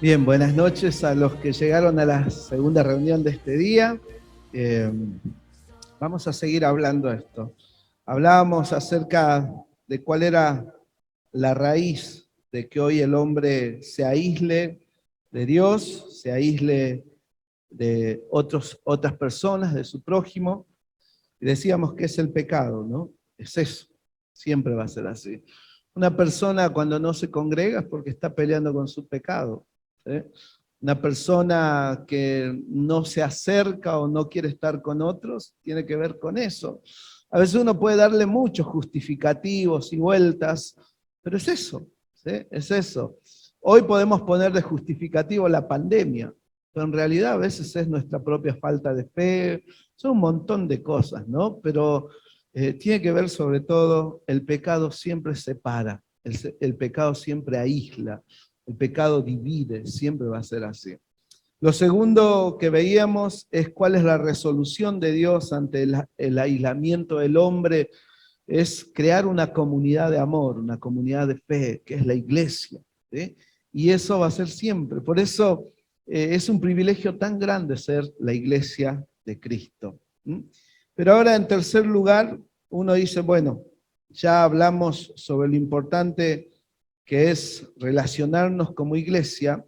Bien, buenas noches a los que llegaron a la segunda reunión de este día. Eh, Vamos a seguir hablando de esto. Hablábamos acerca de cuál era la raíz de que hoy el hombre se aísle de Dios, se aísle de otras personas, de su prójimo. Y decíamos que es el pecado, ¿no? Es eso, siempre va a ser así. Una persona cuando no se congrega es porque está peleando con su pecado, ¿sí? Una persona que no se acerca o no quiere estar con otros tiene que ver con eso. A veces uno puede darle muchos justificativos y vueltas, pero es eso, ¿sí? Es eso. Hoy podemos poner de justificativo la pandemia, pero en realidad a veces es nuestra propia falta de fe, son un montón de cosas, ¿no? Pero tiene que ver sobre todo, el pecado siempre separa, el pecado siempre aísla, el pecado divide, siempre va a ser así. Lo segundo que veíamos es cuál es la resolución de Dios ante el aislamiento del hombre, es crear una comunidad de amor, una comunidad de fe, que es la iglesia, ¿sí? Y eso va a ser siempre. Por eso es un privilegio tan grande ser la iglesia de Cristo. ¿Mm? Pero ahora, en tercer lugar, uno dice, bueno, ya hablamos sobre lo importante que es relacionarnos como iglesia,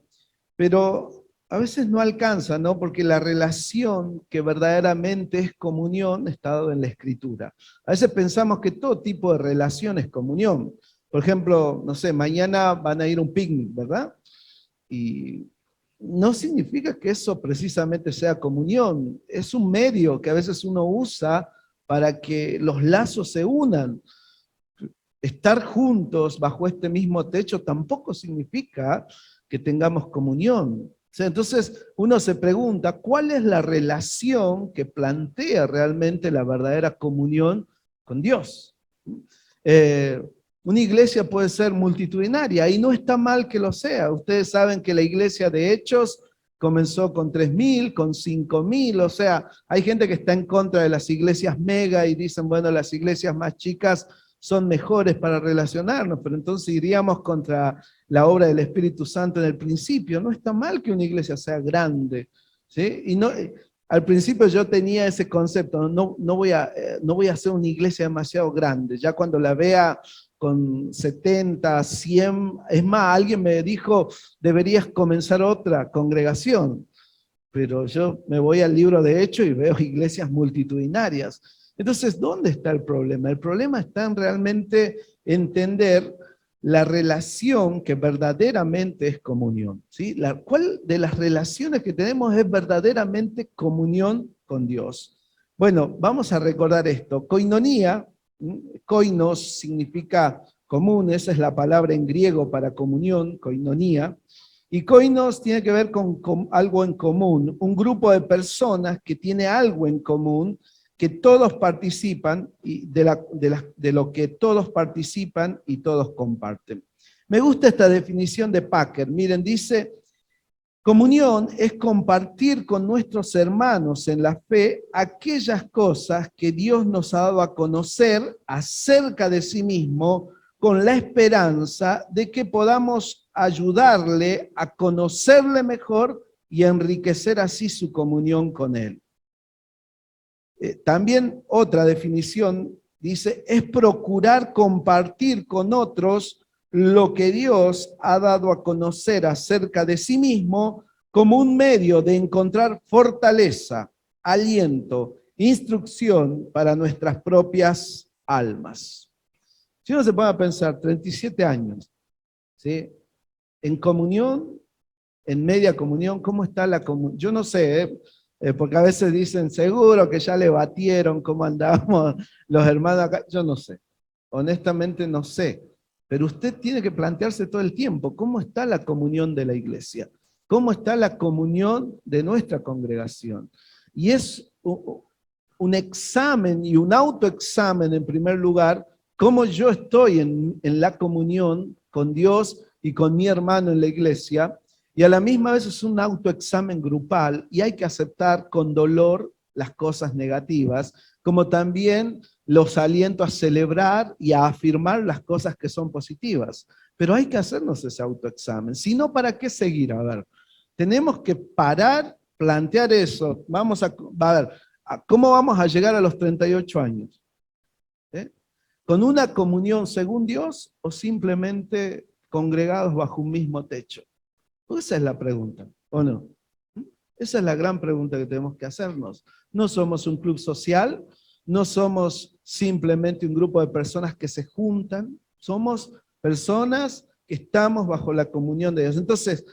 pero a veces no alcanza, ¿no? Porque la relación que verdaderamente es comunión está dado en la Escritura. A veces pensamos que todo tipo de relación es comunión. Por ejemplo, no sé, mañana van a ir a un picnic, ¿verdad? Y no significa que eso precisamente sea comunión. Es un medio que a veces uno usa para que los lazos se unan. Estar juntos bajo este mismo techo tampoco significa que tengamos comunión. O sea, entonces uno se pregunta, ¿cuál es la relación que plantea realmente la verdadera comunión con Dios? Eh, una iglesia puede ser multitudinaria y no está mal que lo sea. Ustedes saben que la iglesia de Hechos comenzó con 3.000, con 5.000, o sea, hay gente que está en contra de las iglesias mega y dicen, bueno, las iglesias más chicas son mejores para relacionarnos, pero entonces iríamos contra la obra del Espíritu Santo en el principio. No está mal que una iglesia sea grande, ¿sí? Y no, al principio yo tenía ese concepto, no voy a hacer una iglesia demasiado grande, ya cuando la vea con 70, 100, es más, alguien me dijo, deberías comenzar otra congregación, pero yo me voy al libro de Hechos y veo iglesias multitudinarias. Entonces, ¿dónde está el problema? El problema está en realmente entender la relación que verdaderamente es comunión, ¿sí? ¿Cuál de las relaciones que tenemos es verdaderamente comunión con Dios? Bueno, vamos a recordar esto. Koinonía, koinos significa común, esa es la palabra en griego para comunión, koinonía, y koinos tiene que ver con algo en común, un grupo de personas que tiene algo en común, que todos participan y de lo que todos participan y todos comparten. Me gusta esta definición de Packer. Miren, dice, comunión es compartir con nuestros hermanos en la fe aquellas cosas que Dios nos ha dado a conocer acerca de sí mismo, con la esperanza de que podamos ayudarle a conocerle mejor y enriquecer así su comunión con Él. También otra definición dice, es procurar compartir con otros lo que Dios ha dado a conocer acerca de sí mismo como un medio de encontrar fortaleza, aliento, instrucción para nuestras propias almas. Si uno se pone a pensar, 37 años, ¿sí? En comunión, en media comunión, ¿cómo está la comunión? Yo no sé, porque a veces dicen, seguro que ya le batieron cómo andamos los hermanos acá. Yo no sé, honestamente no sé. Pero usted tiene que plantearse todo el tiempo, ¿cómo está la comunión de la iglesia? ¿Cómo está la comunión de nuestra congregación? Y es un examen y un autoexamen en primer lugar, cómo yo estoy en la comunión con Dios y con mi hermano en la iglesia, y a la misma vez es un autoexamen grupal y hay que aceptar con dolor las cosas negativas, como también los aliento a celebrar y a afirmar las cosas que son positivas. Pero hay que hacernos ese autoexamen. Si no, ¿para qué seguir? A ver, tenemos que parar, plantear eso. A ver, ¿cómo vamos a llegar a los 38 años? ¿Con una comunión según Dios o simplemente congregados bajo un mismo techo? Esa es la pregunta, ¿o no? Esa es la gran pregunta que tenemos que hacernos. No somos un club social, no somos simplemente un grupo de personas que se juntan, somos personas que estamos bajo la comunión de Dios. Entonces,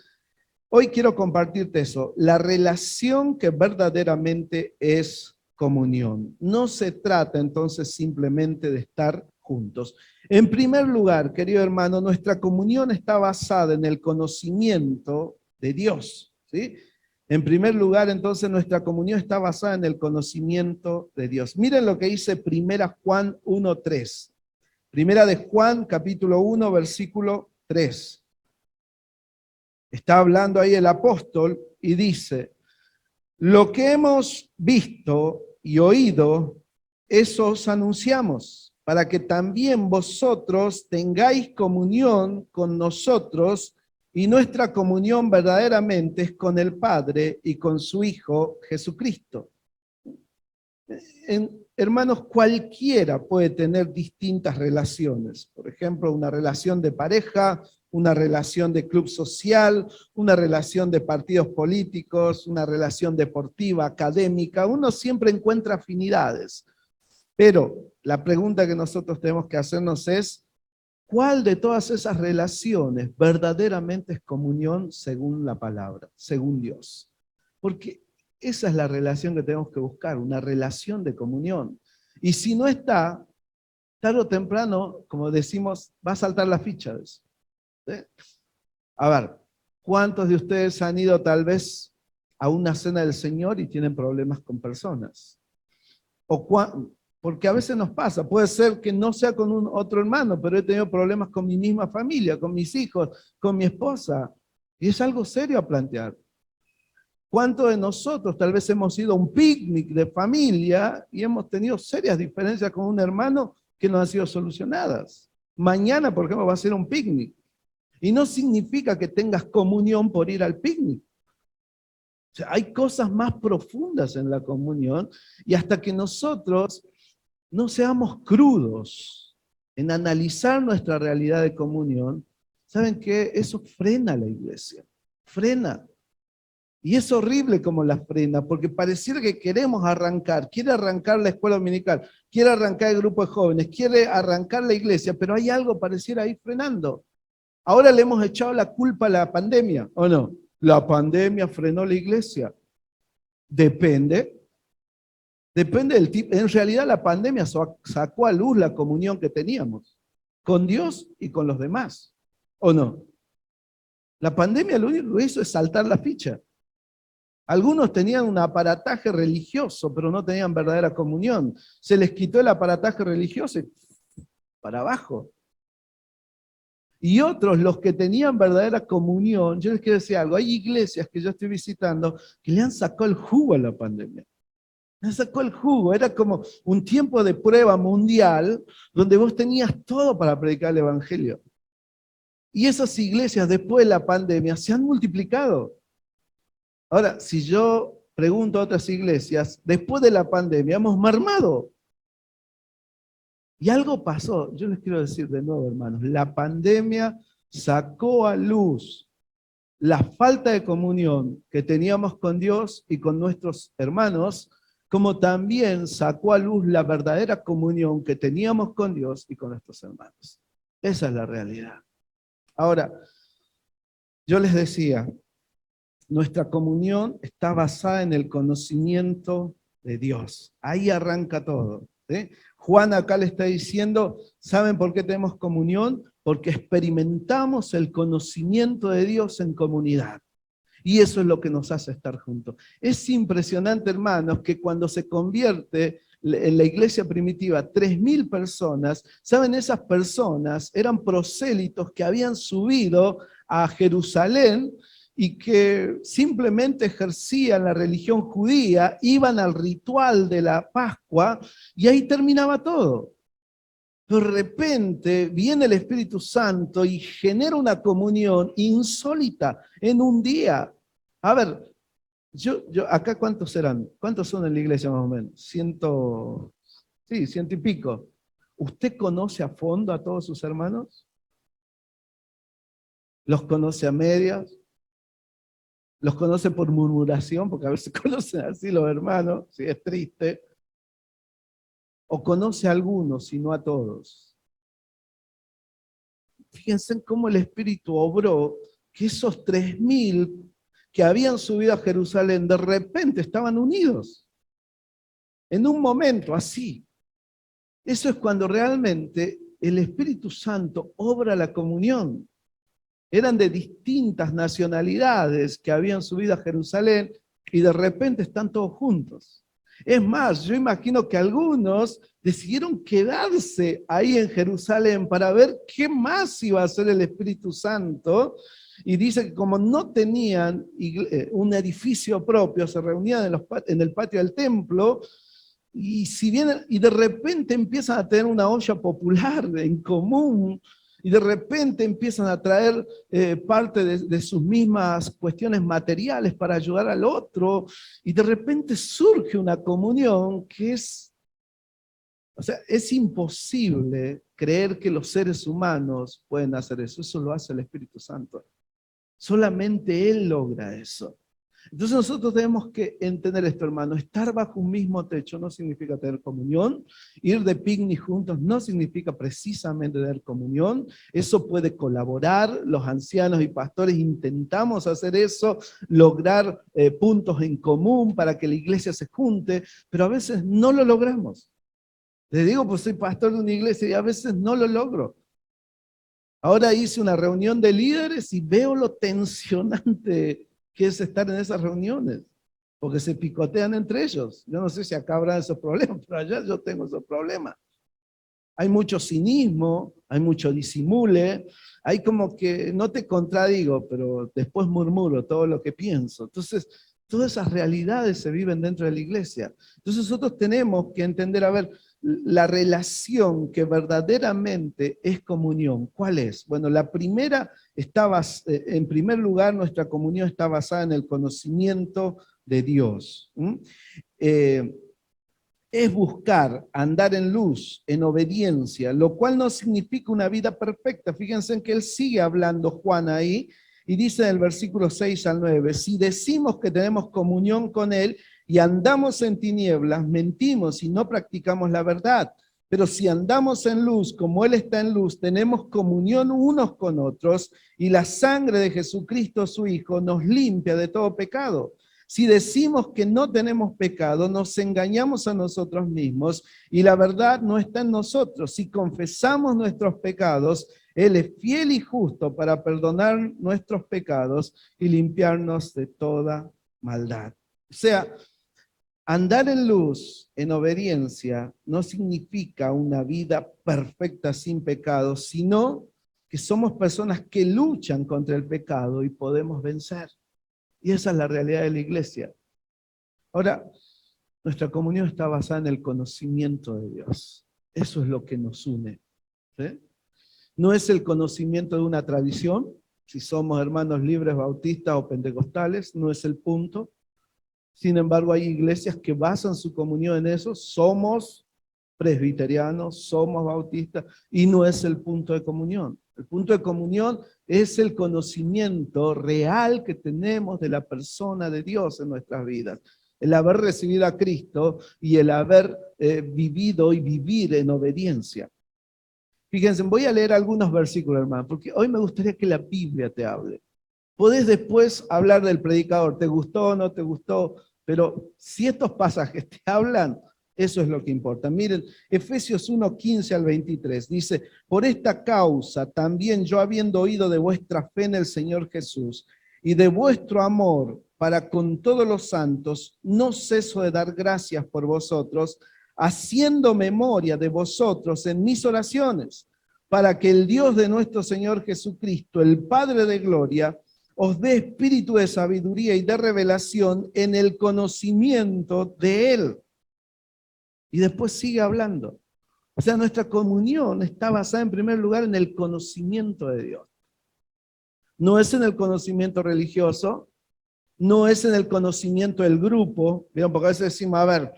hoy quiero compartirte eso, la relación que verdaderamente es comunión. No se trata entonces simplemente de estar juntos. En primer lugar, querido hermano, nuestra comunión está basada en el conocimiento de Dios, ¿sí? En primer lugar, entonces, nuestra comunión está basada en el conocimiento de Dios. Miren lo que dice 1 Juan 1:3. Primera de Juan, capítulo 1, versículo 3. Está hablando ahí el apóstol y dice, lo que hemos visto y oído, eso os anunciamos, para que también vosotros tengáis comunión con nosotros, y nuestra comunión verdaderamente es con el Padre y con su Hijo Jesucristo. Hermanos, cualquiera puede tener distintas relaciones. Por ejemplo, una relación de pareja, una relación de club social, una relación de partidos políticos, una relación deportiva, académica. Uno siempre encuentra afinidades. Pero la pregunta que nosotros tenemos que hacernos es, ¿cuál de todas esas relaciones verdaderamente es comunión según la palabra, según Dios? Porque esa es la relación que tenemos que buscar, una relación de comunión. Y si no está, tarde o temprano, como decimos, va a saltar la ficha de eso. ¿Sí? A ver, ¿cuántos de ustedes han ido tal vez a una cena del Señor y tienen problemas con personas? Porque a veces nos pasa, puede ser que no sea con otro hermano, pero he tenido problemas con mi misma familia, con mis hijos, con mi esposa. Y es algo serio a plantear. ¿Cuántos de nosotros tal vez hemos ido a un picnic de familia y hemos tenido serias diferencias con un hermano que no han sido solucionadas? Mañana, por ejemplo, va a ser un picnic. Y no significa que tengas comunión por ir al picnic. O sea, hay cosas más profundas en la comunión y hasta que nosotros no seamos crudos en analizar nuestra realidad de comunión, ¿saben qué? Eso frena a la iglesia. Frena. Y es horrible como la frena, porque pareciera que queremos arrancar, quiere arrancar la escuela dominical, quiere arrancar el grupo de jóvenes, quiere arrancar la iglesia, pero hay algo pareciera ahí frenando. Ahora le hemos echado la culpa a la pandemia, ¿o no? La pandemia frenó la iglesia. Depende del tipo. En realidad la pandemia sacó a luz la comunión que teníamos con Dios y con los demás, ¿o no? La pandemia lo único que hizo es saltar la ficha. Algunos tenían un aparataje religioso, pero no tenían verdadera comunión. Se les quitó el aparataje religioso y para abajo. Y otros, los que tenían verdadera comunión, yo les quiero decir algo, hay iglesias que yo estoy visitando que le han sacado el jugo a la pandemia. Le han sacado el jugo, era como un tiempo de prueba mundial donde vos tenías todo para predicar el evangelio. Y esas iglesias después de la pandemia se han multiplicado. Ahora, si yo pregunto a otras iglesias, después de la pandemia hemos mermado. Y algo pasó, yo les quiero decir de nuevo, hermanos, la pandemia sacó a luz la falta de comunión que teníamos con Dios y con nuestros hermanos, como también sacó a luz la verdadera comunión que teníamos con Dios y con nuestros hermanos. Esa es la realidad. Ahora, yo les decía, nuestra comunión está basada en el conocimiento de Dios. Ahí arranca todo. ¿Sí? Juan acá le está diciendo, ¿saben por qué tenemos comunión? Porque experimentamos el conocimiento de Dios en comunidad. Y eso es lo que nos hace estar juntos. Es impresionante, hermanos, que cuando se convierte en la iglesia primitiva 3.000 personas, ¿saben? Esas personas eran prosélitos que habían subido a Jerusalén y que simplemente ejercían la religión judía, iban al ritual de la Pascua y ahí terminaba todo. De repente viene el Espíritu Santo y genera una comunión insólita en un día. A ver, acá ¿cuántos serán? ¿Cuántos son en la iglesia más o menos? Sí, 100 y pico. ¿Usted conoce a fondo a todos sus hermanos? ¿Los conoce a medias? ¿Los conoce por murmuración? Porque a veces conocen así los hermanos, si es triste. ¿O conoce a algunos y no a todos? Fíjense en cómo el Espíritu obró, que esos 3000 que habían subido a Jerusalén de repente estaban unidos. En un momento así. Eso es cuando realmente el Espíritu Santo obra la comunión. Eran de distintas nacionalidades que habían subido a Jerusalén y de repente están todos juntos. Es más, yo imagino que algunos decidieron quedarse ahí en Jerusalén para ver qué más iba a hacer el Espíritu Santo. Y dice que como no tenían un edificio propio, se reunían en el patio del templo, y si bien, y de repente empiezan a tener una olla popular en común, y de repente empiezan a traer parte de sus mismas cuestiones materiales para ayudar al otro, y de repente surge una comunión que o sea, es imposible creer que los seres humanos pueden hacer eso. Eso lo hace el Espíritu Santo. Solamente Él logra eso. Entonces nosotros tenemos que entender esto, hermano. Estar bajo un mismo techo no significa tener comunión. Ir de picnic juntos no significa precisamente tener comunión. Eso puede colaborar. Los ancianos y pastores intentamos hacer eso, lograr puntos en común para que la iglesia se junte, pero a veces no lo logramos. Les digo, pues soy pastor de una iglesia y a veces no lo logro. Ahora hice una reunión de líderes y veo lo tensionante que es estar en esas reuniones, porque se picotean entre ellos. Yo no sé si acá habrá esos problemas, pero allá yo tengo esos problemas. Hay mucho cinismo, hay mucho disimule, hay como que, no te contradigo, pero después murmuro todo lo que pienso. Entonces, todas esas realidades se viven dentro de la iglesia. Entonces nosotros tenemos que entender, a ver, la relación que verdaderamente es comunión. ¿Cuál es? Bueno, la primera en primer lugar, nuestra comunión está basada en el conocimiento de Dios. Es buscar andar en luz, en obediencia, lo cual no significa una vida perfecta. Fíjense en que él sigue hablando, Juan, ahí, y dice en el versículo 6 al 9, si decimos que tenemos comunión con él y andamos en tinieblas, mentimos y no practicamos la verdad. Pero si andamos en luz, como él está en luz, tenemos comunión unos con otros, y la sangre de Jesucristo, su Hijo, nos limpia de todo pecado. Si decimos que no tenemos pecado, nos engañamos a nosotros mismos y la verdad no está en nosotros. Si confesamos nuestros pecados, Él es fiel y justo para perdonar nuestros pecados y limpiarnos de toda maldad. O sea, andar en luz, en obediencia, no significa una vida perfecta sin pecado, sino que somos personas que luchan contra el pecado y podemos vencer. Y esa es la realidad de la iglesia. Ahora, nuestra comunión está basada en el conocimiento de Dios. Eso es lo que nos une. ¿Sí? No es el conocimiento de una tradición, si somos hermanos libres, bautistas o pentecostales, no es el punto. Sin embargo, hay iglesias que basan su comunión en eso. Somos presbiterianos, somos bautistas, y no es el punto de comunión. El punto de comunión es el conocimiento real que tenemos de la persona de Dios en nuestras vidas. El haber recibido a Cristo y el haber vivido y vivir en obediencia. Fíjense, voy a leer algunos versículos, hermano, porque hoy me gustaría que la Biblia te hable. Podés después hablar del predicador, ¿te gustó o no te gustó? Pero si estos pasajes te hablan, eso es lo que importa. Miren, Efesios 1, 15 al 23, dice, por esta causa también yo, habiendo oído de vuestra fe en el Señor Jesús y de vuestro amor para con todos los santos, no ceso de dar gracias por vosotros, haciendo memoria de vosotros en mis oraciones, para que el Dios de nuestro Señor Jesucristo, el Padre de gloria, os dé espíritu de sabiduría y de revelación en el conocimiento de Él. Y después sigue hablando. O sea, nuestra comunión está basada en primer lugar en el conocimiento de Dios. No es en el conocimiento religioso, no es en el conocimiento del grupo. ¿Vieron? Porque a veces decimos, a ver,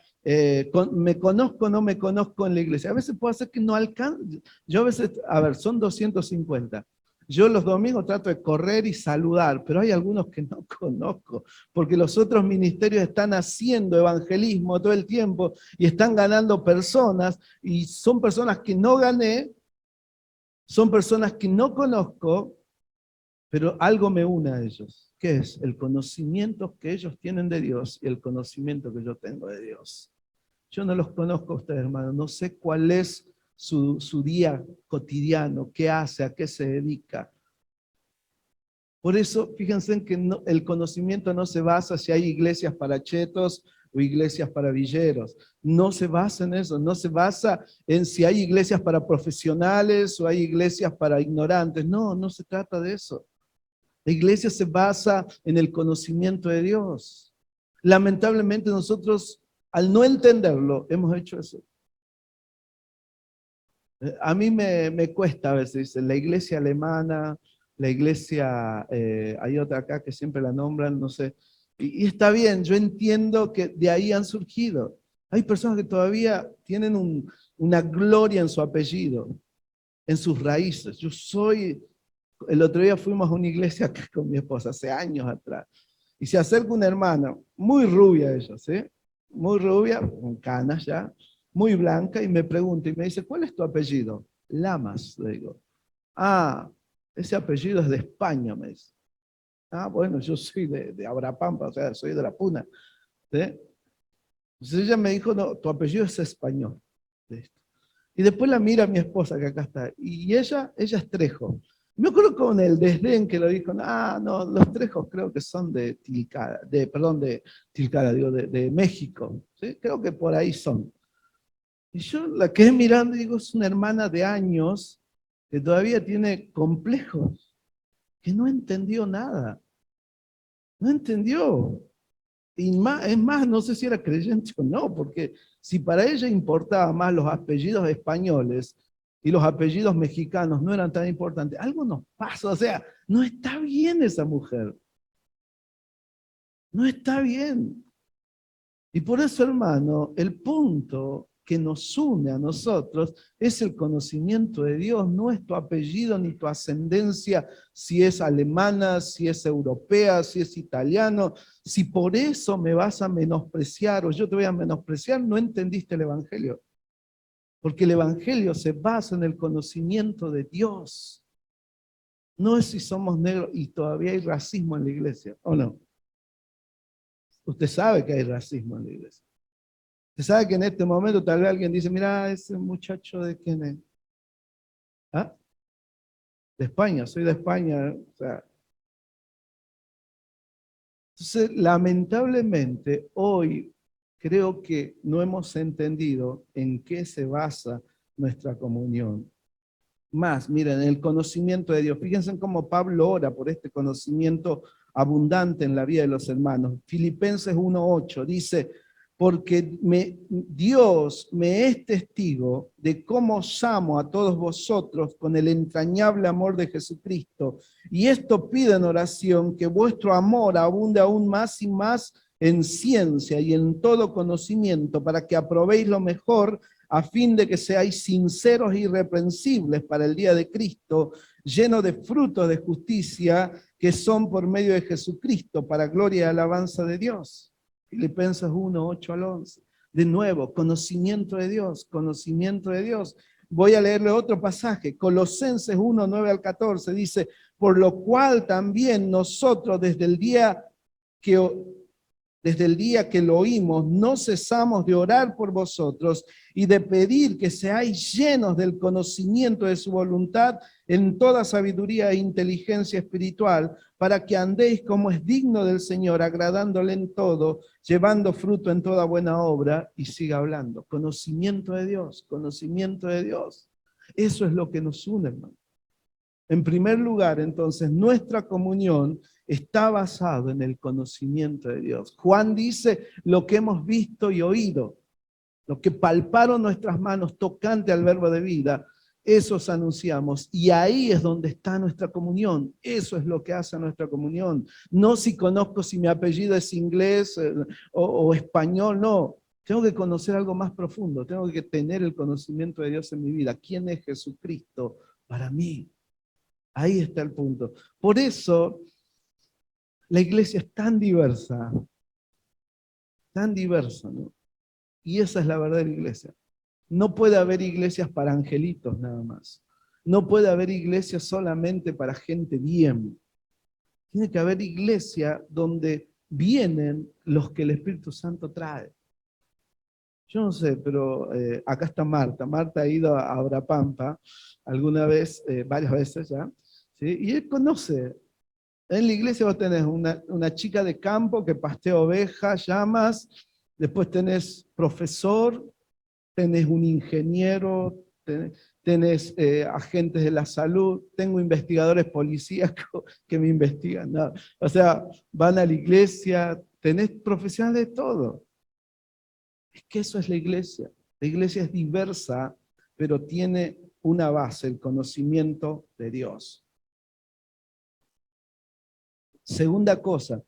¿me conozco o no me conozco en la iglesia? A veces puede ser que no alcance. Yo a veces, a ver, son 250. Yo los domingos trato de correr y saludar, pero hay algunos que no conozco, porque los otros ministerios están haciendo evangelismo todo el tiempo y están ganando personas, y son personas que no gané, son personas que no conozco, pero algo me une a ellos. ¿Qué es? El conocimiento que ellos tienen de Dios y el conocimiento que yo tengo de Dios. Yo no los conozco a ustedes, hermanos, no sé cuál es su día cotidiano, qué hace, a qué se dedica. Por eso, fíjense en que el conocimiento no se basa si hay iglesias para chetos o iglesias para villeros. No se basa en eso, no se basa en si hay iglesias para profesionales o hay iglesias para ignorantes. No, no se trata de eso. La iglesia se basa en el conocimiento de Dios. Lamentablemente nosotros, al no entenderlo, hemos hecho eso. A mí me cuesta a veces, dice, la iglesia alemana, la iglesia, hay otra acá que siempre la nombran, no sé, y está bien, yo entiendo que de ahí han surgido. Hay personas que todavía tienen una gloria en su apellido, en sus raíces. El otro día fuimos a una iglesia acá con mi esposa, hace años atrás, y se acerca una hermana, muy rubia ella, ¿sí? Muy rubia, con canas ya, muy blanca, y me pregunta y me dice, ¿cuál es tu apellido? Lamas, le digo. Ah, ese apellido es de España, me dice. Ah, bueno, yo soy de Abrapampa, o sea, soy de la Puna. ¿Sí? Entonces ella me dijo, no, tu apellido es español. Listo. Y después la mira mi esposa, que acá está, y ella es Trejo. Me acuerdo con el desdén que lo dijo, no, los Trejos creo que son de Tilcara, de Tilcara, digo, de México. ¿Sí? Creo que por ahí son. Y yo la quedé mirando y digo, es una hermana de años que todavía tiene complejos, que no entendió nada. No entendió. Y más, es más, no sé si era creyente o no, porque si para ella importaba más los apellidos españoles y los apellidos mexicanos no eran tan importantes, algo nos pasa, o sea, no está bien esa mujer. No está bien. Y por eso, hermano, el punto que nos une a nosotros es el conocimiento de Dios, no es tu apellido ni tu ascendencia, si es alemana, si es europea, si es italiano. Si por eso me vas a menospreciar o yo te voy a menospreciar, no entendiste el Evangelio. Porque el Evangelio se basa en el conocimiento de Dios. No es si somos negros y todavía hay racismo en la iglesia, ¿o no? Usted sabe que hay racismo en la iglesia. Usted sabe que en este momento tal vez alguien dice, mira, ese muchacho de quién es. ¿Ah? De España, soy de España. O sea. Entonces, lamentablemente, hoy creo que no hemos entendido en qué se basa nuestra comunión. Más, miren, el conocimiento de Dios. Fíjense en cómo Pablo ora por este conocimiento abundante en la vida de los hermanos. Filipenses 1:8 dice, porque Dios me es testigo de cómo os amo a todos vosotros con el entrañable amor de Jesucristo. Y esto pido en oración, que vuestro amor abunde aún más y más en ciencia y en todo conocimiento, para que aprobéis lo mejor, a fin de que seáis sinceros e irreprensibles para el día de Cristo, llenos de frutos de justicia que son por medio de Jesucristo, para gloria y alabanza de Dios. Filipenses 1:8-11. De nuevo, conocimiento de Dios, conocimiento de Dios. Voy a leerle otro pasaje, Colosenses 1:9-14, dice, por lo cual también nosotros desde el día que lo oímos, no cesamos de orar por vosotros y de pedir que seáis llenos del conocimiento de su voluntad en toda sabiduría e inteligencia espiritual, para que andéis como es digno del Señor, agradándole en todo, llevando fruto en toda buena obra. Y siga hablando. Conocimiento de Dios, conocimiento de Dios. Eso es lo que nos une, hermano. En primer lugar, entonces, nuestra comunión está basada en el conocimiento de Dios. Juan dice lo que hemos visto y oído, lo que palparon nuestras manos tocante al verbo de vida, eso os anunciamos. Y ahí es donde está nuestra comunión. Eso es lo que hace nuestra comunión. No si conozco si mi apellido es inglés o español, no. Tengo que conocer algo más profundo. Tengo que tener el conocimiento de Dios en mi vida. ¿Quién es Jesucristo para mí? Ahí está el punto. Por eso la iglesia es tan diversa, ¿no? Y esa es la verdadera iglesia. No puede haber iglesias para angelitos nada más. No puede haber iglesias solamente para gente bien. Tiene que haber iglesia donde vienen los que el Espíritu Santo trae. Yo no sé, pero acá está Marta. Marta ha ido a Abrapampa alguna vez, varias veces ya, ¿sí? Y él conoce. En la iglesia vos tenés una chica de campo que pastea ovejas, llamas, después tenés profesor, tenés un ingeniero, tenés agentes de la salud, tengo investigadores policíacos que me investigan. No. O sea, van a la iglesia, tenés profesionales de todo. Es que eso es la iglesia. La iglesia es diversa, pero tiene una base, el conocimiento de Dios. Segunda cosa,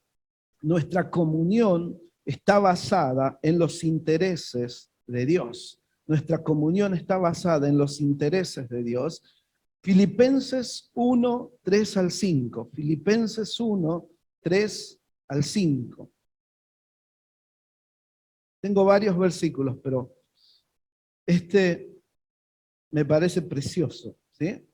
nuestra comunión está basada en los intereses de Dios. Nuestra comunión está basada en los intereses de Dios. Filipenses 1, 3 al 5. Filipenses 1, 3 al 5. Tengo varios versículos, pero este me parece precioso, ¿sí?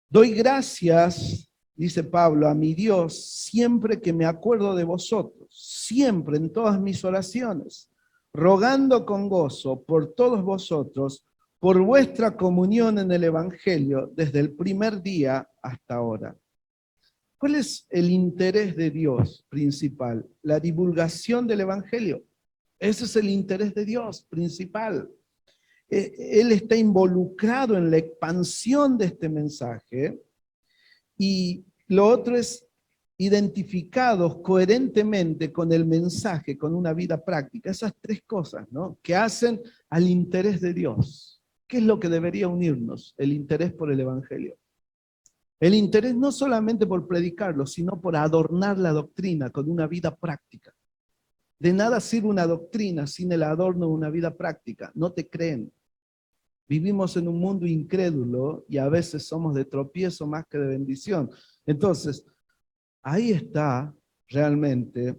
Doy gracias, dice Pablo, a mi Dios siempre que me acuerdo de vosotros, siempre en todas mis oraciones, rogando con gozo por todos vosotros, por vuestra comunión en el Evangelio desde el primer día hasta ahora. ¿Cuál es el interés de Dios principal? La divulgación del Evangelio. Ese es el interés de Dios principal. Él está involucrado en la expansión de este mensaje y lo otro es identificados coherentemente con el mensaje, con una vida práctica. Esas tres cosas, ¿no? Que hacen al interés de Dios. ¿Qué es lo que debería unirnos? El interés por el Evangelio. El interés no solamente por predicarlo, sino por adornar la doctrina con una vida práctica. De nada sirve una doctrina sin el adorno de una vida práctica. No te creen. Vivimos en un mundo incrédulo y a veces somos de tropiezo más que de bendición. Entonces, ahí está realmente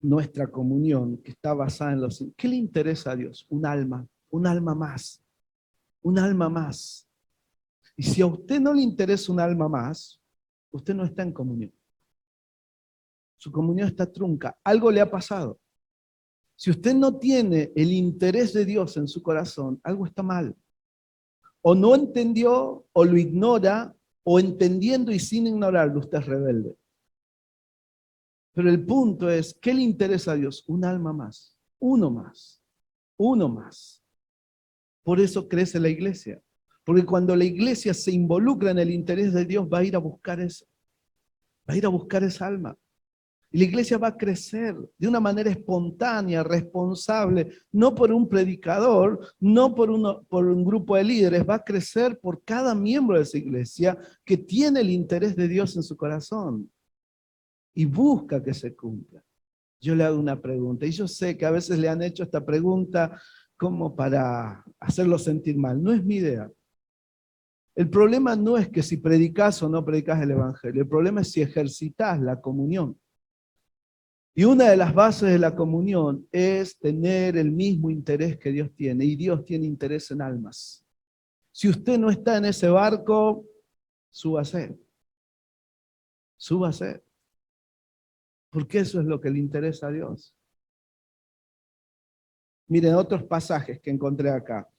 nuestra comunión que está basada en los... ¿Qué le interesa a Dios? Un alma más, un alma más. Y si a usted no le interesa un alma más, usted no está en comunión. Su comunión está trunca. Algo le ha pasado. Si usted no tiene el interés de Dios en su corazón, algo está mal. O no entendió, o lo ignora, o entendiendo y sin ignorarlo, usted es rebelde. Pero el punto es, ¿qué le interesa a Dios? Un alma más, uno más, uno más. Por eso crece la iglesia. Porque cuando la iglesia se involucra en el interés de Dios, va a ir a buscar eso. Va a ir a buscar esa alma. Y la iglesia va a crecer de una manera espontánea, responsable, no por un predicador, no por un grupo de líderes, va a crecer por cada miembro de esa iglesia que tiene el interés de Dios en su corazón y busca que se cumpla. Yo le hago una pregunta, y yo sé que a veces le han hecho esta pregunta como para hacerlo sentir mal. No es mi idea. El problema no es que si predicas o no predicas el evangelio, el problema es si ejercitas la comunión. Y una de las bases de la comunión es tener el mismo interés que Dios tiene, y Dios tiene interés en almas. Si usted no está en ese barco, súbase. Súbase. Porque eso es lo que le interesa a Dios. Miren otros pasajes que encontré acá.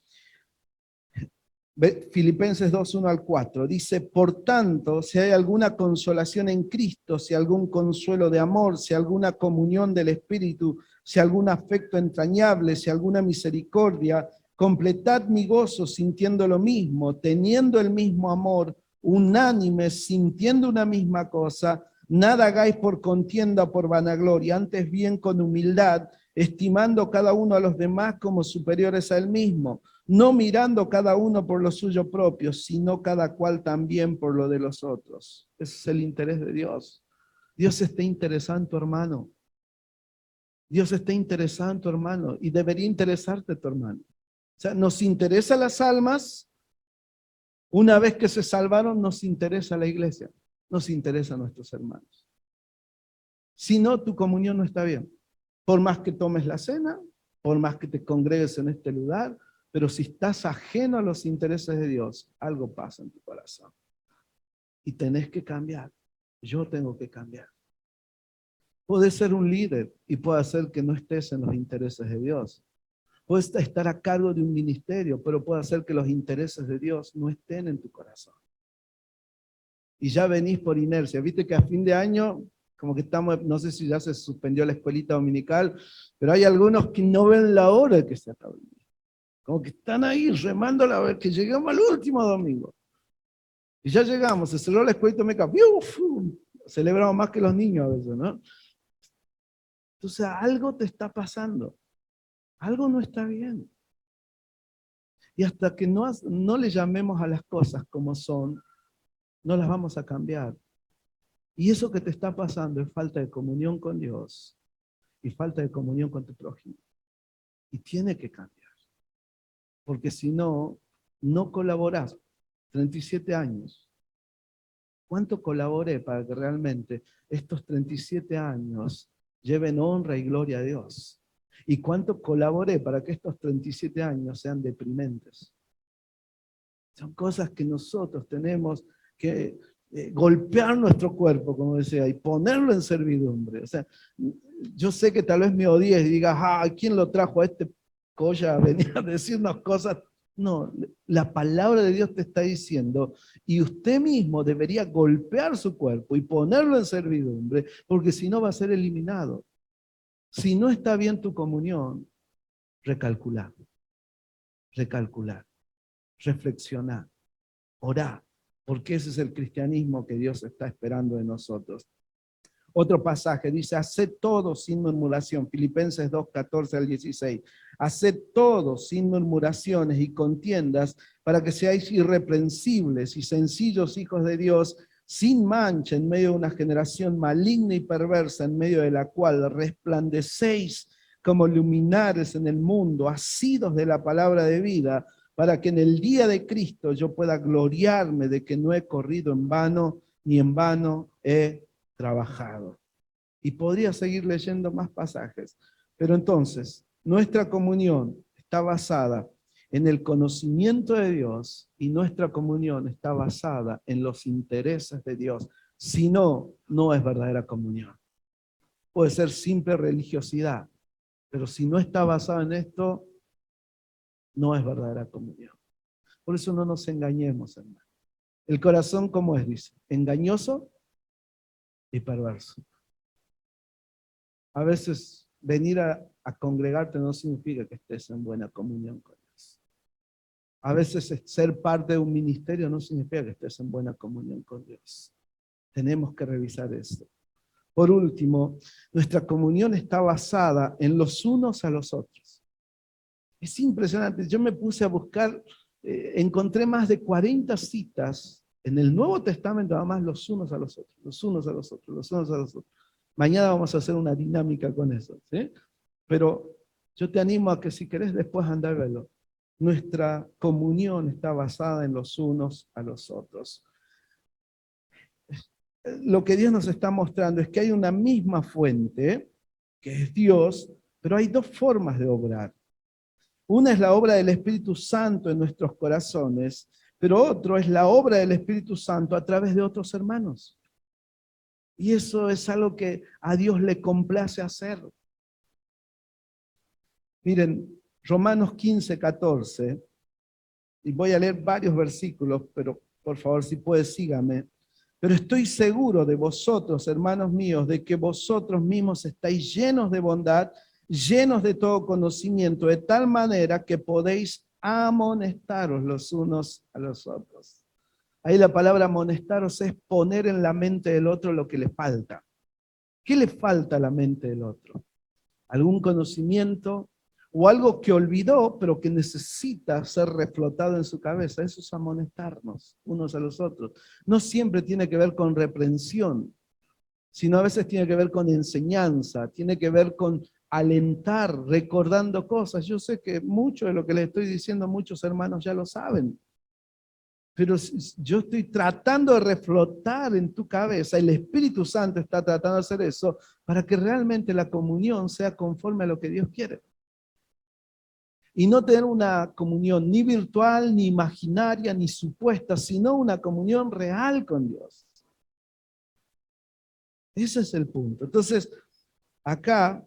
Filipenses 2, 1 al 4, dice, por tanto, si hay alguna consolación en Cristo, si algún consuelo de amor, si alguna comunión del Espíritu, si algún afecto entrañable, si alguna misericordia, completad mi gozo sintiendo lo mismo, teniendo el mismo amor, unánimes, sintiendo una misma cosa. Nada hagáis por contienda o por vanagloria, antes bien con humildad, estimando cada uno a los demás como superiores a él mismo, no mirando cada uno por lo suyo propio, sino cada cual también por lo de los otros. Ese es el interés de Dios. Dios está interesado en tu hermano. Dios está interesado en tu hermano y debería interesarte tu hermano. O sea, nos interesa las almas. Una vez que se salvaron, nos interesa la iglesia, nos interesa a nuestros hermanos. Si no, tu comunión no está bien. Por más que tomes la cena, por más que te congregues en este lugar, pero si estás ajeno a los intereses de Dios, algo pasa en tu corazón. Y tenés que cambiar. Yo tengo que cambiar. Puedes ser un líder y puede ser que no estés en los intereses de Dios. Puedes estar a cargo de un ministerio, pero puede ser que los intereses de Dios no estén en tu corazón. Y ya venís por inercia. Viste que a fin de año, como que estamos, no sé si ya se suspendió la escuelita dominical, pero hay algunos que no ven la hora de que se acabe. Como que están ahí remando a ver que lleguemos al último domingo. Y ya llegamos, se cerró la escuelita dominical. Celebramos más que los niños a veces, ¿no? Entonces algo te está pasando. Algo no está bien. Y hasta que no le llamemos a las cosas como son, no las vamos a cambiar. Y eso que te está pasando es falta de comunión con Dios y falta de comunión con tu prójimo. Y tiene que cambiar. Porque si no, no colaborás. 37 años. ¿Cuánto colaboré para que realmente estos 37 años lleven honra y gloria a Dios? ¿Y cuánto colaboré para que estos 37 años sean deprimentes? Son cosas que nosotros tenemos que golpear nuestro cuerpo, como decía, y ponerlo en servidumbre. O sea, yo sé que tal vez me odies y digas, ¿quién lo trajo a este colla a venir a decirnos cosas? No, la palabra de Dios te está diciendo, y usted mismo debería golpear su cuerpo y ponerlo en servidumbre, porque si no va a ser eliminado. Si no está bien tu comunión, recalcular, reflexionar, orar, porque ese es el cristianismo que Dios está esperando de nosotros. Otro pasaje dice, haced todo sin murmuración, Filipenses 2, 14 al 16. Haced todo sin murmuraciones y contiendas para que seáis irreprensibles y sencillos hijos de Dios, sin mancha en medio de una generación maligna y perversa, en medio de la cual resplandecéis como luminares en el mundo, asidos de la palabra de vida, para que en el día de Cristo yo pueda gloriarme de que no he corrido en vano, ni en vano he trabajado. Y podría seguir leyendo más pasajes. Pero entonces, nuestra comunión está basada en el conocimiento de Dios y nuestra comunión está basada en los intereses de Dios. Si no, no es verdadera comunión. Puede ser simple religiosidad, pero si no está basada en esto, no es verdadera comunión. Por eso no nos engañemos, hermano. El corazón, ¿cómo es? Dice, engañoso y perverso. A veces venir a congregarte no significa que estés en buena comunión con Dios. A veces ser parte de un ministerio no significa que estés en buena comunión con Dios. Tenemos que revisar esto. Por último, nuestra comunión está basada en los unos a los otros. Es impresionante. Yo me puse a buscar, encontré más de 40 citas en el Nuevo Testamento, además los unos a los otros, los unos a los otros, los unos a los otros. Mañana vamos a hacer una dinámica con eso, ¿sí? Pero yo te animo a que si querés después andar a verlo. Nuestra comunión está basada en los unos a los otros. Lo que Dios nos está mostrando es que hay una misma fuente, que es Dios, pero hay dos formas de obrar. Una es la obra del Espíritu Santo en nuestros corazones, pero otro es la obra del Espíritu Santo a través de otros hermanos. Y eso es algo que a Dios le complace hacer. Miren, Romanos 15, 14, y voy a leer varios versículos, pero por favor, si puede, sígame. Pero estoy seguro de vosotros, hermanos míos, de que vosotros mismos estáis llenos de bondad, llenos de todo conocimiento, de tal manera que podéis amonestaros los unos a los otros. Ahí la palabra amonestaros es poner en la mente del otro lo que le falta. ¿Qué le falta a la mente del otro? ¿Algún conocimiento o algo que olvidó, pero que necesita ser reflotado en su cabeza? Eso es amonestarnos unos a los otros. No siempre tiene que ver con reprensión, sino a veces tiene que ver con enseñanza, tiene que ver con alentar, recordando cosas. Yo sé que mucho de lo que les estoy diciendo, muchos hermanos ya lo saben, pero yo estoy tratando de reflotar en tu cabeza, el Espíritu Santo está tratando de hacer eso, para que realmente la comunión sea conforme a lo que Dios quiere. Y no tener una comunión ni virtual, ni imaginaria, ni supuesta, sino una comunión real con Dios. Ese es el punto. Entonces, acá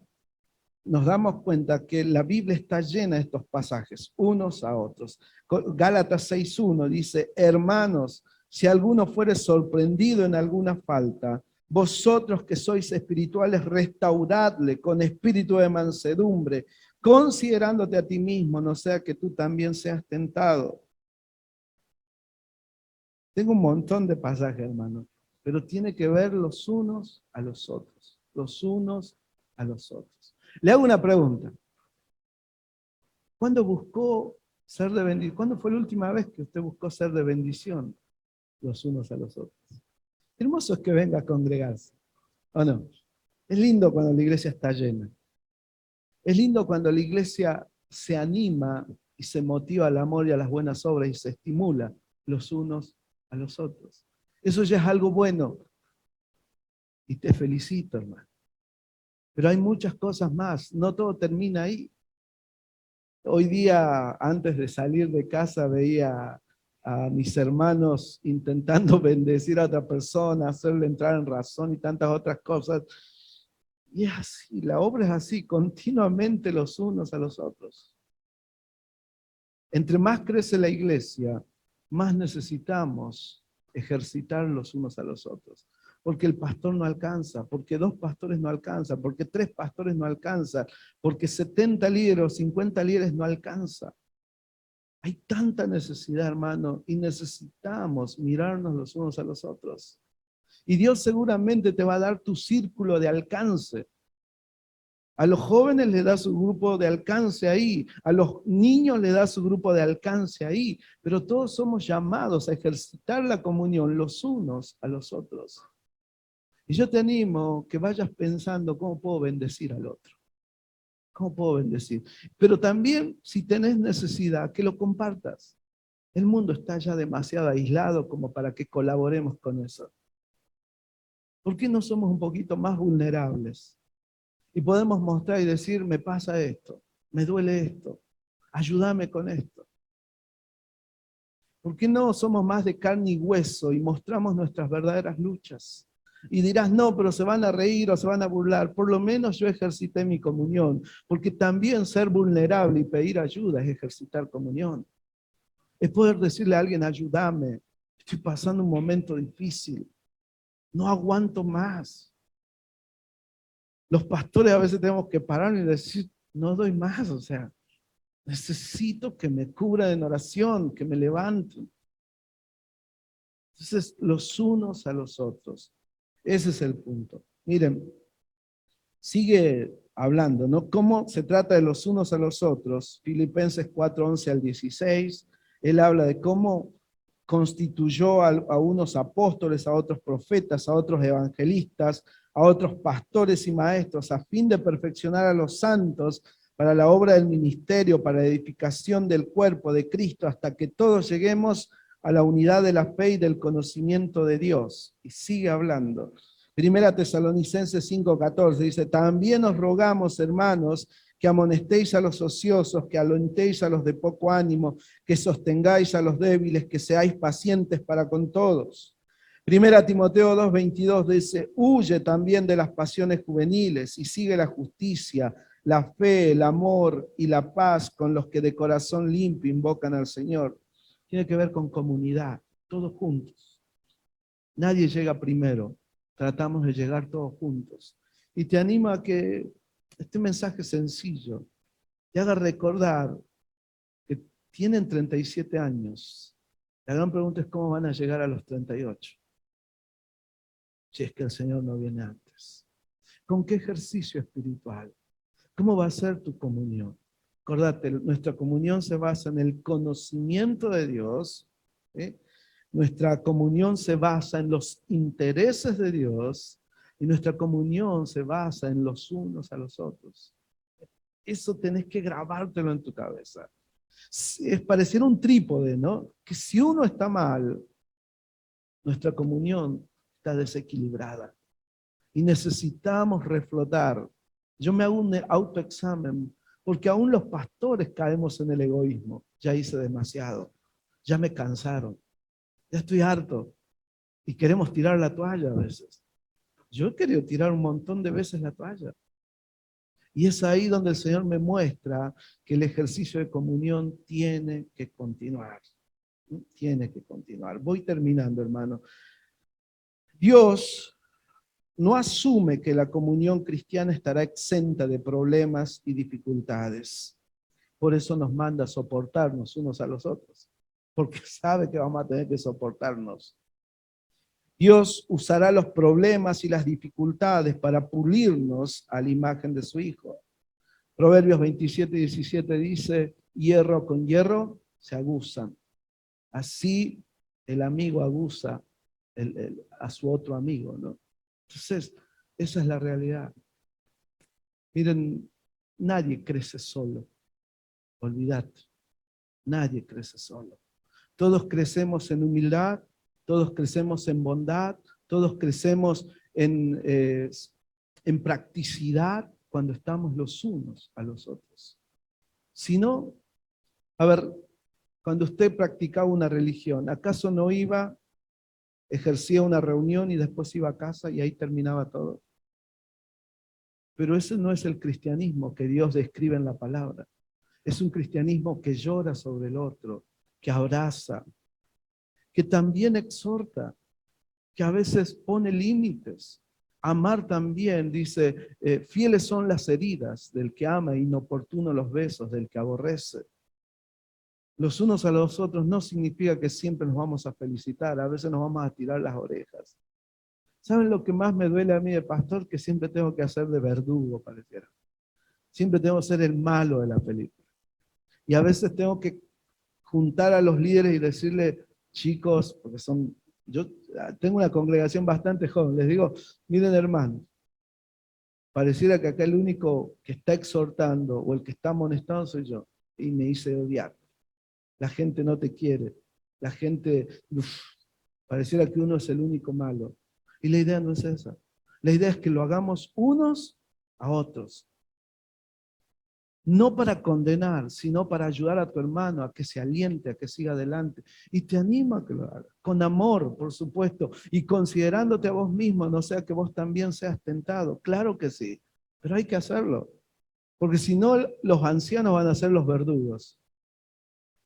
nos damos cuenta que la Biblia está llena de estos pasajes, unos a otros. Gálatas 6:1 dice, hermanos, si alguno fuere sorprendido en alguna falta, vosotros que sois espirituales, restauradle con espíritu de mansedumbre, considerándote a ti mismo, no sea que tú también seas tentado. Tengo un montón de pasajes, hermano, pero tiene que ver los unos a los otros, los unos a los otros. Le hago una pregunta. ¿Cuándo buscó ser de bendición? ¿Cuándo fue la última vez que usted buscó ser de bendición los unos a los otros? Hermoso es que venga a congregarse, ¿o no? Es lindo cuando la iglesia está llena. Es lindo cuando la iglesia se anima y se motiva al amor y a las buenas obras y se estimula los unos a los otros. Eso ya es algo bueno y te felicito, hermano. Pero hay muchas cosas más, no todo termina ahí. Hoy día, antes de salir de casa, veía a mis hermanos intentando bendecir a otra persona, hacerle entrar en razón y tantas otras cosas. Y es así, la obra es así, continuamente los unos a los otros. Entre más crece la iglesia, más necesitamos ejercitar los unos a los otros. Porque el pastor no alcanza, porque 2 pastores no alcanza, porque 3 pastores no alcanza, porque 70 líderes o 50 líderes no alcanza. Hay tanta necesidad, hermano, y necesitamos mirarnos los unos a los otros. Y Dios seguramente te va a dar tu círculo de alcance. A los jóvenes le da su grupo de alcance ahí, a los niños le da su grupo de alcance ahí, pero todos somos llamados a ejercitar la comunión los unos a los otros. Y yo te animo que vayas pensando cómo puedo bendecir al otro. ¿Cómo puedo bendecir? Pero también, si tenés necesidad, que lo compartas. El mundo está ya demasiado aislado como para que colaboremos con eso. ¿Por qué no somos un poquito más vulnerables? Y podemos mostrar y decir, me pasa esto, me duele esto, ayúdame con esto. ¿Por qué no somos más de carne y hueso y mostramos nuestras verdaderas luchas? Y dirás, no, pero se van a reír o se van a burlar. Por lo menos yo ejercité mi comunión, porque también ser vulnerable y pedir ayuda es ejercitar comunión. Es poder decirle a alguien, ayúdame, estoy pasando un momento difícil, no aguanto más. Los pastores a veces tenemos que parar y decir, no doy más, o sea, necesito que me cubran en oración, que me levanten. Entonces, los unos a los otros. Ese es el punto. Miren, sigue hablando, ¿no? ¿Cómo se trata de los unos a los otros? Filipenses 4:11 al 16, él habla de cómo constituyó a unos apóstoles, a otros profetas, a otros evangelistas, a otros pastores y maestros, a fin de perfeccionar a los santos para la obra del ministerio, para la edificación del cuerpo de Cristo, hasta que todos lleguemos a la unidad de la fe y del conocimiento de Dios. Y sigue hablando. Primera Tesalonicenses 5:14 dice, también os rogamos, hermanos, que amonestéis a los ociosos, que alentéis a los de poco ánimo, que sostengáis a los débiles, que seáis pacientes para con todos. Primera Timoteo 2:22 dice, huye también de las pasiones juveniles y sigue la justicia, la fe, el amor y la paz con los que de corazón limpio invocan al Señor. Tiene que ver con comunidad, todos juntos. Nadie llega primero, tratamos de llegar todos juntos. Y te animo a que este mensaje sencillo te haga recordar que tienen 37 años La gran pregunta es cómo van a llegar a los 38, si es que el Señor no viene antes. ¿Con qué ejercicio espiritual? ¿Cómo va a ser tu comunión? Acordate, nuestra comunión se basa en el conocimiento de Dios, ¿sí? Nuestra comunión se basa en los intereses de Dios y nuestra comunión se basa en los unos a los otros. Eso tenés que grabártelo en tu cabeza. Es pareciera un trípode, ¿no? Que si uno está mal, nuestra comunión está desequilibrada y necesitamos reflotar. Yo me hago un autoexamen porque aún los pastores caemos en el egoísmo. Ya hice demasiado, ya me cansaron, ya estoy harto y queremos tirar la toalla a veces. Yo he querido tirar un montón de veces la toalla. Y es ahí donde el Señor me muestra que el ejercicio de comunión tiene que continuar. Tiene que continuar. Voy terminando, hermano. Dios no asume que la comunión cristiana estará exenta de problemas y dificultades. Por eso nos manda a soportarnos unos a los otros, porque sabe que vamos a tener que soportarnos. Dios usará los problemas y las dificultades para pulirnos a la imagen de su Hijo. Proverbios 27:17 dice, hierro con hierro se aguzan. Así el amigo aguza a su otro amigo, ¿no? Entonces, esa es la realidad. Miren, nadie crece solo. Olvídate, nadie crece solo. Todos crecemos en humildad, todos crecemos en bondad, todos crecemos en practicidad cuando estamos los unos a los otros. Si no, a ver, cuando usted practicaba una religión, ¿acaso no iba, ejercía una reunión y después iba a casa y ahí terminaba todo? Pero ese no es el cristianismo que Dios describe en la palabra. Es un cristianismo que llora sobre el otro, que abraza, que también exhorta, que a veces pone límites. Amar también, dice, fieles son las heridas del que ama, inoportunos los besos del que aborrece. Los unos a los otros no significa que siempre nos vamos a felicitar, a veces nos vamos a tirar las orejas. ¿Saben lo que más me duele a mí de pastor? Que siempre tengo que hacer de verdugo, pareciera. Siempre tengo que ser el malo de la película. Y a veces tengo que juntar a los líderes y decirle, chicos, porque yo tengo una congregación bastante joven, les digo, miren hermanos, pareciera que acá el único que está exhortando o el que está amonestando soy yo. Y me hice odiar. La gente no te quiere. La gente, pareciera que uno es el único malo. Y la idea no es esa. La idea es que lo hagamos unos a otros. No para condenar, sino para ayudar a tu hermano a que se aliente, a que siga adelante. Y te animo a que lo hagas. Con amor, por supuesto. Y considerándote a vos mismo, no sea que vos también seas tentado. Claro que sí. Pero hay que hacerlo. Porque si no, los ancianos van a ser los verdugos.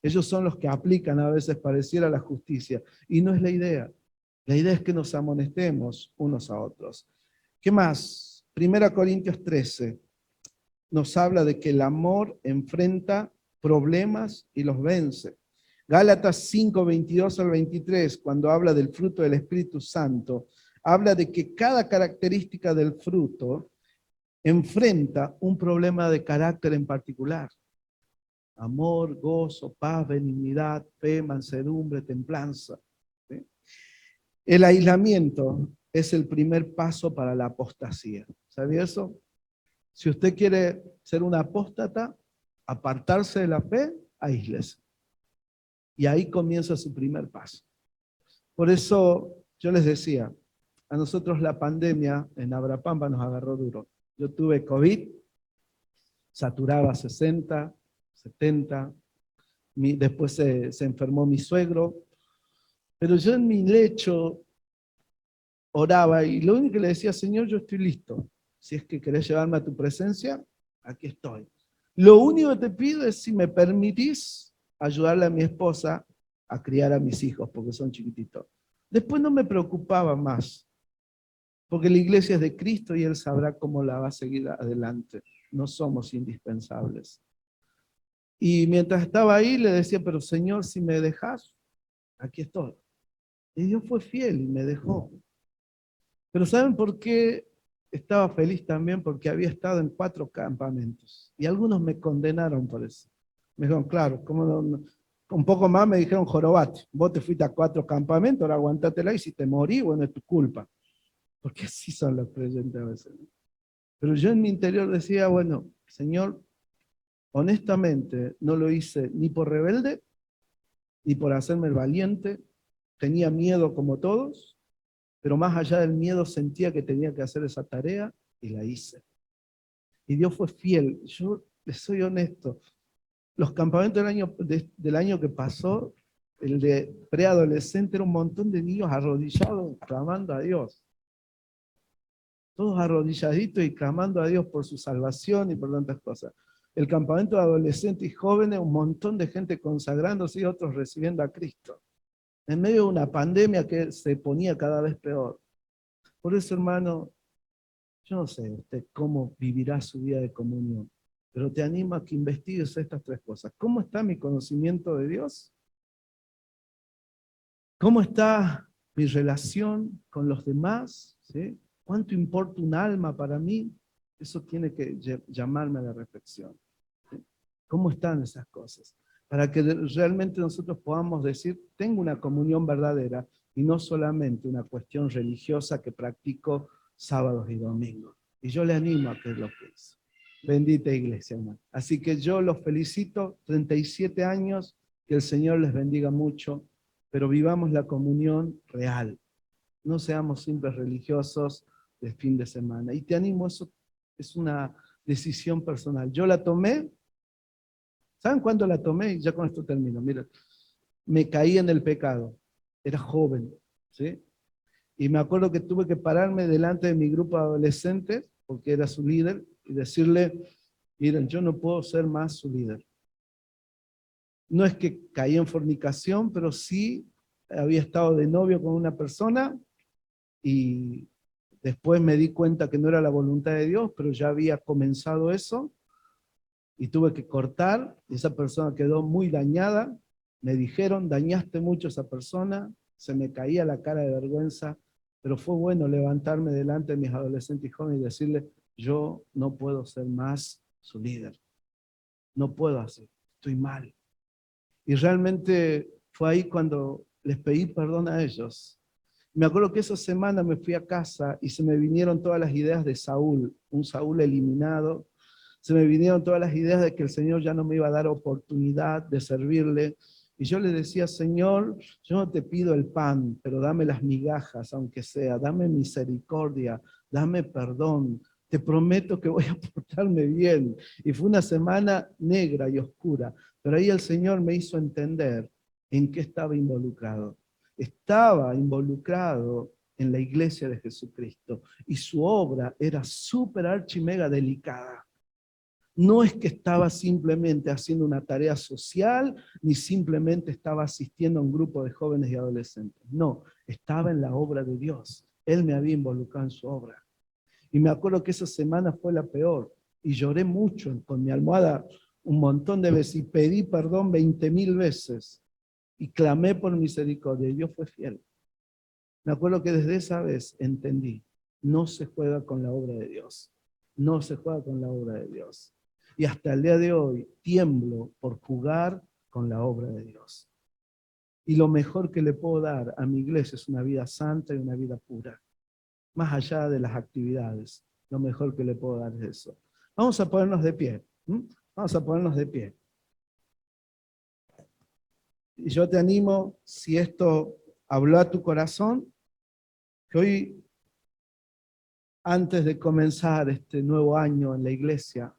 Ellos son los que aplican a veces pareciera la justicia. Y no es la idea. La idea es que nos amonestemos unos a otros. ¿Qué más? 1 Corintios 13 nos habla de que el amor enfrenta problemas y los vence. Gálatas 5:22 al 23, cuando habla del fruto del Espíritu Santo, habla de que cada característica del fruto enfrenta un problema de carácter en particular. Amor, gozo, paz, benignidad, fe, mansedumbre, templanza. ¿Sí? El aislamiento es el primer paso para la apostasía. ¿Sabía eso? Si usted quiere ser un apóstata, apartarse de la fe, aíslese. Y ahí comienza su primer paso. Por eso yo les decía, a nosotros la pandemia en Abrapampa nos agarró duro. Yo tuve COVID, saturaba 60, 70, después se enfermó mi suegro, pero yo en mi lecho oraba y lo único que le decía, Señor, yo estoy listo. Si es que querés llevarme a tu presencia, aquí estoy. Lo único que te pido es si me permitís ayudarle a mi esposa a criar a mis hijos, porque son chiquititos. Después no me preocupaba más, porque la iglesia es de Cristo y Él sabrá cómo la va a seguir adelante. No somos indispensables. Y mientras estaba ahí le decía, pero Señor, si me dejas, aquí estoy. Y Dios fue fiel y me dejó. Pero ¿saben por qué estaba feliz también? Porque había estado en 4 campamentos. Y algunos me condenaron por eso. Me dijeron, claro, ¿cómo no? Un poco más me dijeron, jorobate, vos te fuiste a 4 campamentos, ahora aguantátela y si te morí, bueno, es tu culpa. Porque así son los creyentes a veces. Pero yo en mi interior decía, bueno, Señor, honestamente no lo hice ni por rebelde, ni por hacerme el valiente. Tenía miedo como todos, pero más allá del miedo sentía que tenía que hacer esa tarea y la hice. Y Dios fue fiel. Yo les soy honesto. Los campamentos del año que pasó, el de preadolescente, era un montón de niños arrodillados clamando a Dios. Todos arrodilladitos y clamando a Dios por su salvación y por tantas cosas. El campamento de adolescentes y jóvenes, un montón de gente consagrándose y otros recibiendo a Cristo. En medio de una pandemia que se ponía cada vez peor. Por eso, hermano, yo no sé usted cómo vivirá su vida de comunión, pero te animo a que investigues estas 3 cosas. ¿Cómo está mi conocimiento de Dios? ¿Cómo está mi relación con los demás? ¿Sí? ¿Cuánto importa un alma para mí? Eso tiene que llamarme a la reflexión. ¿Sí? ¿Cómo están esas cosas? Para que realmente nosotros podamos decir, tengo una comunión verdadera y no solamente una cuestión religiosa que practico sábados y domingos. Y yo le animo a que lo piense. Bendita iglesia, hermano. Así que yo los felicito, 37 años, que el Señor les bendiga mucho, pero vivamos la comunión real. No seamos simples religiosos de fin de semana. Y te animo, eso es una decisión personal. Yo la tomé, ¿saben cuándo la tomé? Y ya con esto termino. Mira, me caí en el pecado. Era joven, ¿sí? Y me acuerdo que tuve que pararme delante de mi grupo de adolescentes, porque era su líder, y decirle, miren, yo no puedo ser más su líder. No es que caí en fornicación, pero sí había estado de novio con una persona y después me di cuenta que no era la voluntad de Dios, pero ya había comenzado eso y tuve que cortar. Y esa persona quedó muy dañada. Me dijeron, dañaste mucho a esa persona. Se me caía la cara de vergüenza, pero fue bueno levantarme delante de mis adolescentes y jóvenes y decirles, yo no puedo ser más su líder. No puedo hacer, estoy mal. Y realmente fue ahí cuando les pedí perdón a ellos. Me acuerdo que esa semana me fui a casa y se me vinieron todas las ideas de Saúl, un Saúl eliminado. Se me vinieron todas las ideas de que el Señor ya no me iba a dar oportunidad de servirle. Y yo le decía, Señor, yo no te pido el pan, pero dame las migajas, aunque sea, dame misericordia, dame perdón. Te prometo que voy a portarme bien. Y fue una semana negra y oscura, pero ahí el Señor me hizo entender en qué estaba involucrado. Estaba involucrado en la iglesia de Jesucristo y su obra era súper archi mega delicada. No es que estaba simplemente haciendo una tarea social, ni simplemente estaba asistiendo a un grupo de jóvenes y adolescentes. No, estaba en la obra de Dios. Él me había involucrado en su obra. Y me acuerdo que esa semana fue la peor. Y lloré mucho con mi almohada un montón de veces y pedí perdón 20.000 veces. Y clamé por misericordia y Dios fue fiel. Me acuerdo que desde esa vez entendí, no se juega con la obra de Dios. No se juega con la obra de Dios. Y hasta el día de hoy tiemblo por jugar con la obra de Dios. Y lo mejor que le puedo dar a mi iglesia es una vida santa y una vida pura. Más allá de las actividades, lo mejor que le puedo dar es eso. Vamos a ponernos de pie. Vamos a ponernos de pie. Y yo te animo, si esto habló a tu corazón, que hoy, antes de comenzar este nuevo año en la iglesia,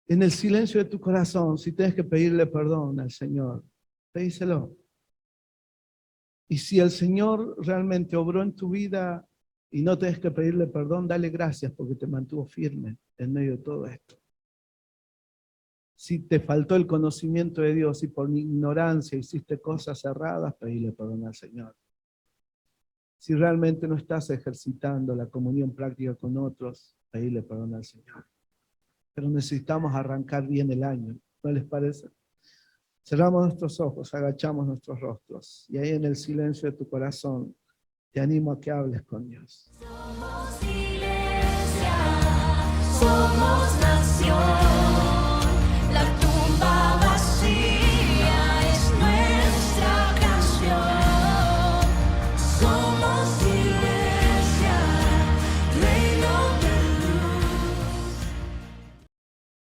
en el silencio de tu corazón, si tienes que pedirle perdón al Señor, pedíselo. Y si el Señor realmente obró en tu vida y no tienes que pedirle perdón, dale gracias porque te mantuvo firme en medio de todo esto. Si te faltó el conocimiento de Dios y por ignorancia hiciste cosas erradas, pedile perdón al Señor. Si realmente no estás ejercitando la comunión práctica con otros, pedile perdón al Señor. Pero necesitamos arrancar bien el año, ¿no les parece? Cerramos nuestros ojos, agachamos nuestros rostros y ahí en el silencio de tu corazón te animo a que hables con Dios.